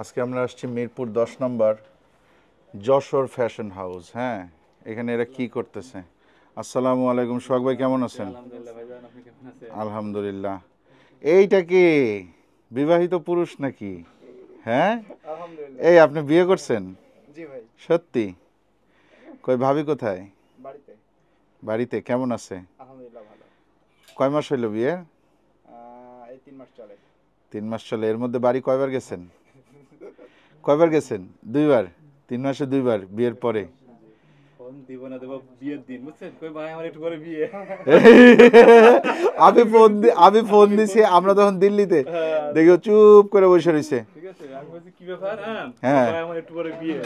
আজকে আমরা আসছি মিরপুর 10 নম্বর যশোর ফ্যাশন হাউস। হ্যাঁ, এখানে এরা কি করতেছে? আসসালামু আলাইকুম, সোহাগ ভাই কেমন আছেন? আলহামদুলিল্লাহ ভাইজান, আপনি কেমন আছেন? আলহামদুলিল্লাহ। এইটা কি বিবাহিত পুরুষ নাকি? হ্যাঁ, আলহামদুলিল্লাহ। এই আপনি বিয়ে করছেন? জি ভাই। সত্যি? কই ভাবি কোথায়? বাড়িতে। বাড়িতে। কেমন আছে? আলহামদুলিল্লাহ ভালো। কয় মাস হইল বিয়ে? এই 3 মাস চলে। 3 মাস চলে। এর মধ্যে বাড়ি কয়বার গেছেন? কয়বার গেছেন? 2বার। 3 মাসে 2বার বিয়ের পরে। ফোন দিব না দেব বিয়ের দিন, বুঝছেন? কই ভাই আমার একটু পরে বিয়ে। আমি ফোন দিছি, আমরা তখন দিল্লিতে দেখি ও চুপ করে বসে রয়েছে। ঠিক আছে, আমি বলছি কি ব্যাপার? হ্যাঁ, ভাই আমার একটু পরে বিয়ে।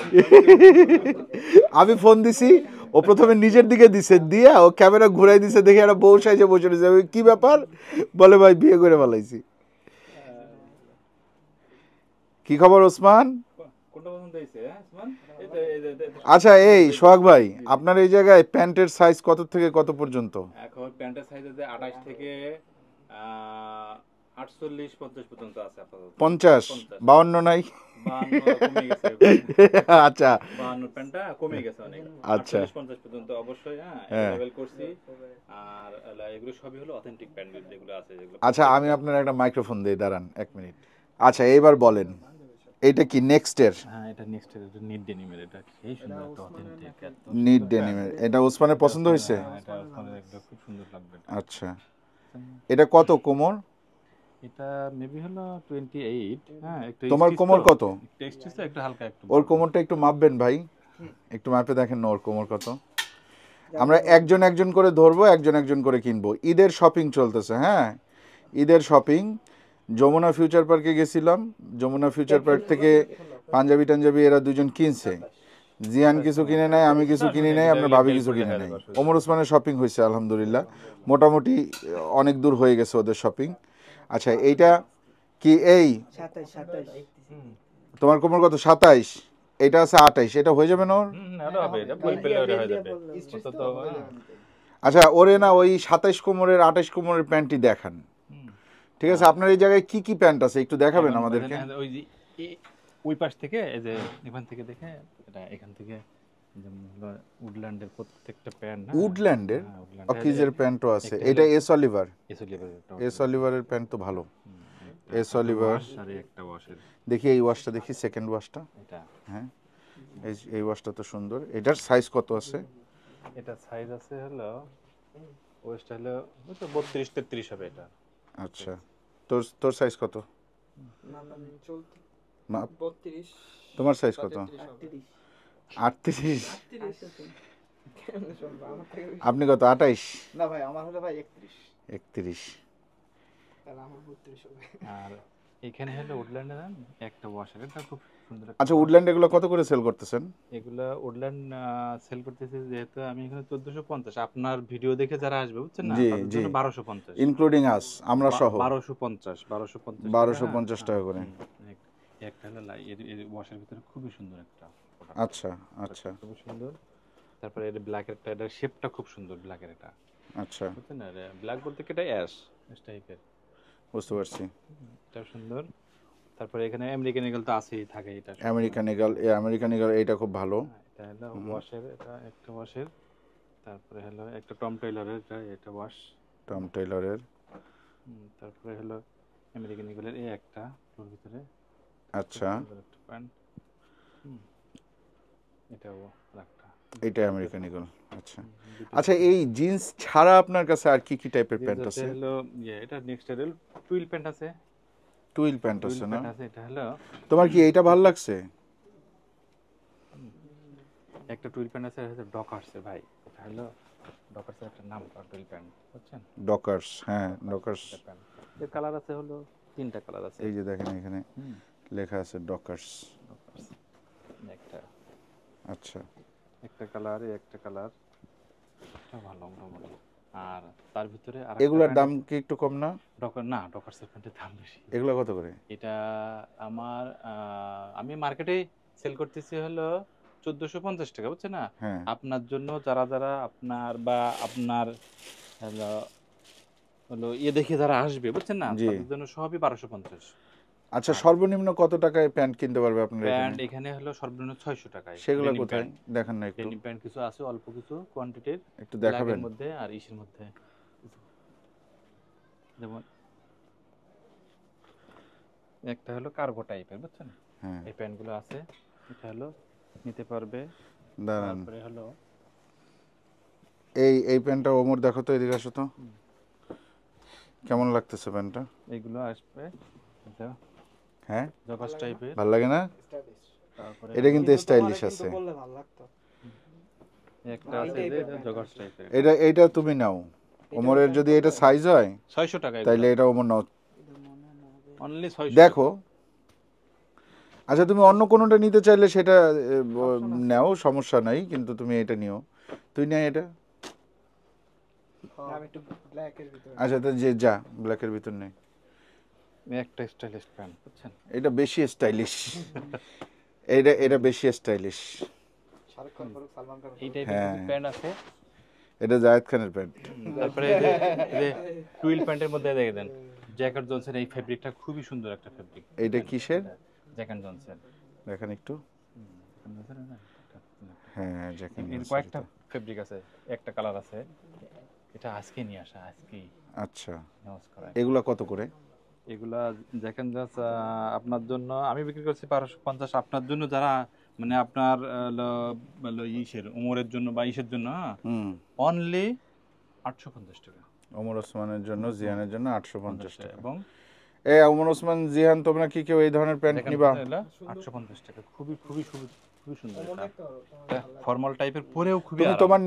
আমি ফোন দিছি, ও প্রথমে নিজের দিকে দিছে, দিয়া ও ক্যামেরা ঘুরাই দিছে, দেখে একটা বউ সাইজে বসে রয়েছে। আমি, কি ব্যাপার? বলে ভাই বিয়ে করে ফেলাইছি। কি খবর ওসমান? কোনটা পছন্দ হয়েছে? ওসমান? আচ্ছা, এই সোহাগ ভাই, আপনার এই জায়গায় প্যান্টের সাইজ কত থেকে কত পর্যন্ত? এখন প্যান্টের সাইজ আছে 28 থেকে 48 50 পর্যন্ত আছে আপাতত। 50? 52 নাই? 52 কমে গেছে। আচ্ছা 52 প্যান্টটা কমে গেছে অনেক। আচ্ছা 48 50 পর্যন্ত অবশ্যই হ্যাঁ। লেভেল করছি। আর এগুলো সবই হলো অথেন্টিক প্যান্ট যেগুলো আছে, যেগুলো আচ্ছা, আমি আপনার একটা মাইক্রোফোন দিই, দাঁড়ান 1 মিনিট। আচ্ছা, এইবার বলেন, এইটা কি নেক্সটের? হ্যাঁ, এটা নেক্সট এটা নিট ডেনিমের, এটা সেই সুন্দর একটা অথেন্টিক এত নিড সুন্দর ডেনিমের। এটা ওসমানের পছন্দ হয়েছে? এটা ওখানে একটা খুব সুন্দর লাগবে এটা। আচ্ছা, এটা কত কোমর? এটা মেবি হলো 28। হ্যাঁ, একটা তোমার স্টিচ কোমর তো, কত? একটা স্টিচ তো, একটা হালকা একটু ওর বড়। কোমরটা একটু মাপবেন ভাই, একটু মাপে দেখেন না ওর কোমর কত। আমরা একজন একজন করে ধরবো, একজন একজন করে কিনবো। ঈদের শপিং চলতেছে। হ্যাঁ, ঈদের শপিং। যমুনা ফিউচার পার্কে গেছিলাম, যমুনা ফিউচার পার্ক থেকে পাঞ্জাবি টাঞ্জাবি এরা দুজন কিনছে। জিয়ান কিছু কিনে নেয়, আমি কিছু কিনে নেই, আপনার ভাবি কিছু কিনে নেয়। ওমর ওসমানের শপিং হয়েছে আলহামদুলিল্লাহ, মোটামুটি অনেক দূর হয়ে গেছে ওদের শপিং। আচ্ছা, এইটা কি এই 27 তোমার কোমর কত? 27? এটা আছে 28, এটা হয়ে যাবে না ওর? এটা হবে, এটা বই পেলে ওটা হয়ে যাবে। অত তো আচ্ছা, ওরে না ওই 27 কোমরের 28 কোমরের প্যান্টটি দেখান। ঠিক আছে, আপনার এই জায়গায় কি কি প্যান্ট আছে একটু দেখাবেন আমাদেরকে? ওই যে ওই পাশ থেকে, এই যে এখান থেকে দেখে, এটা এখান থেকে, যেমন হলো উডল্যান্ডের প্রত্যেকটা প্যান্ট। উডল্যান্ডের অকিজের প্যান্টও আছে। এটা এস অলিভার। এস অলিভারের প্যান্ট তো ভালো। S Oliver. আর একটা ওয়াশের, দেখি এই ওয়াশটা, দেখি সেকেন্ড ওয়াশটা। এটা হ্যাঁ, এই ওয়াশটা তো সুন্দর। এটার সাইজ কত আছে? এটা সাইজ আছে হলো, ওয়েস্ট হলো ওই তো 32 33 হবে এটা। আচ্ছা, তোর সাইজ কত? মাপ। 32 তোমার সাইজ কত? 38? 38 আপনি কত? 28? না ভাই, আমার হলো ভাই 31। 31? তাহলে আমার 32 হবে। আর এখানে হলো উডল্যান্ডের একটা ওয়াশের, এটা খুব সুন্দর একটা আচ্ছা, wash। উডল্যান্ড এগুলো কত করে সেল করতেছেন? এগুলা উডল্যান্ড সেল করতেছে, যেহেতু আমি এখানে 1450, আপনার ভিডিও দেখে যারা আসবে, বুঝছেন না, জি তাদের জি, জন্য 1250, ইনক্লুডিং আস, আমরা সহ 1250 1250 টাকা করে। একটা হলো এর ওয়াশের ভিতরে খুবই সুন্দর একটা product। আচ্ছা আচ্ছা খুব সুন্দর। তারপরে এর ব্ল্যাকের এটা শেপটা খুব সুন্দর, ব্ল্যাকের এটা, আচ্ছা, বুঝছেন না, ব্ল্যাক বলতে কি এটা অ্যাশ টাইপের, বুঝতে পারছি। এটা সুন্দর। তারপরে এখানে আমেরিকান ইগল তো আছেই, থাকে এটা সবসময়। আমেরিকান ইগল এইটা খুব ভালো। এটা হলো ওয়াশের, এটা একটা ওয়াশের। তারপরে হলো একটা টম টেইলরের, এটা ওয়াশ। টম টেইলরের। তারপরে হলো আমেরিকান ইগলের এই একটা ওর ভিতরে। আচ্ছা, একটা প্যান্ট, এটাও একটা, এইটা আমেরিকান ইগল। আচ্ছা আচ্ছা, এই জিন্স ছাড়া আপনার কাছে আর কি কি টাইপের প্যান্ট আছে? হলো এটা নেক্সট এর টুইল প্যান্ট আছে। টুইল প্যান্ট টুইল আছে না? প্যান্ট আছে, এটা হলো তোমার কি এইটা ভালো লাগছে? একটা টুইল প্যান্ট আছে, এটা ডকার্স ভাই, এটা হলো ডকার্সের একটা নাম, টুইল প্যান্ট, বুঝছেন? ডকার্স, হ্যাঁ ডকার্স। এর কালার আছে হলো 3টা কালার আছে। এই যে দেখেন এখানে লেখা আছে ডকার্স। একটা, আচ্ছা, একটা কালার, একটা কালার, এটা ভালো মোটামুটি। আর তার ভিতরে আর এগুলোর দাম কি একটু কম না? ডকার্সের প্যান্টের দাম বেশি। এগুলো কত করে? এটা আমার আমি মার্কেটে সেল করতেছি হলো 1450 টাকা, বুঝছেন না? হ্যাঁ, আপনার জন্য যারা যারা আপনার বা আপনার হলো হলো দেখে যারা আসবে, বুঝছেন না, জি তাদের জন্য সবই 1250। আচ্ছা, সর্বনিম্ন কত টাকায় প্যান্ট কিনতে পারবে আপনার প্যান্ট এখানে? এখানে হলো সর্বনিম্ন 600 টাকায়। সেগুলো Denim কোথায় প্যান্ট। দেখান না একটু, Denim প্যান্ট কিছু আছে অল্প কিছু কোয়ান্টিটির, একটু দেখাবেন? ব্ল্যাকের মধ্যে আর ইসের মধ্যে। যেমন একটা হলো কার্গো টাইপের, বুঝছেন? হ্যাঁ, এই প্যান্টগুলো আছে, এটা হলো নিতে পারবে। দাঁড়ান, তারপরে হলো এই প্যান্টটা ওমর দেখো তো, এদিকে আসো তো, কেমন লাগতেছে প্যান্টটা? এইগুলো আসবে হ্যাঁ, জগার্স টাইপের। ভালো লাগে না? স্টাইলিশ। তারপরে এটা কিন্তু কিন্তু স্টাইলিশ তোমারে আছে। কিন্তু বললে ভালো লাগতো। একটা আছে এই যে টাইপের প্যান্ট জগার্স আছে। টাইপের। এইটা তুমি নাও, ওমরের যদি এটা সাইজ হয় 600 টাকা তাইলে এটা ওমর নাও। এটা মনে না হবে। অনলি 600 দেখো, আচ্ছা তুমি অন্য কোনোটা নিতে চাইলে সেটা নাও, সমস্যা নাই, কিন্তু তুমি এটা নিও। তুই না এটা, আমি একটু ব্ল্যাকের ভিতরে। আচ্ছা তো যে যা ব্ল্যাকের ভিতর নেই, একটা স্টাইলিশ প্যান্ট, বুঝছেন? এটা বেশি স্টাইলিশ, এটা বেশি স্টাইলিশ। শাহরুখ খান, ফারুক, সালমান খান। এই টাইপের হ্যাঁ। প্যান্ট আছে। এটা জায়েদ খানের প্যান্ট। তারপরে এই যে টুইল প্যান্টের মধ্যে দেখে দেন জ্যাকেট জনসের এই ফেব্রিকটা খুবই সুন্দর একটা ফেব্রিক। এইটা কিসের জ্যাকেট জনসের। দেখেন একটু? হ্যাঁ, জ্যাকেট এর কয়েকটা ফেব্রিক আছে, একটা কালার আছে। এটা আজকে নিয়ে আসা, আজকেই আচ্ছা, নামাজ করা। এগুলা কত করে? এগুলা জ্যাকেট জনস আপনার জন্য আমি বিক্রি করছি 1250। আপনার জন্য যারা মানে আপনার ইসের উমরের জন্য বা ইসের জন্য অনলি 850 টাকা। ওমর ওসমানের জন্য, জিহানের জন্য 850 টাকা। এবং ওমর ওসমান, জিহান, তোমরা কি কেউ এই ধরনের প্যান্ট দেখেন নিবা? এগুলা 850 টাকা, খুবই খুবই খুবই খুবই সুন্দর। ওমর এটা দেখতে পারো, তোমার ভালো লাগবে। ফর্মাল টাইপের পরেও খুবই তুমি আরাম। তোমার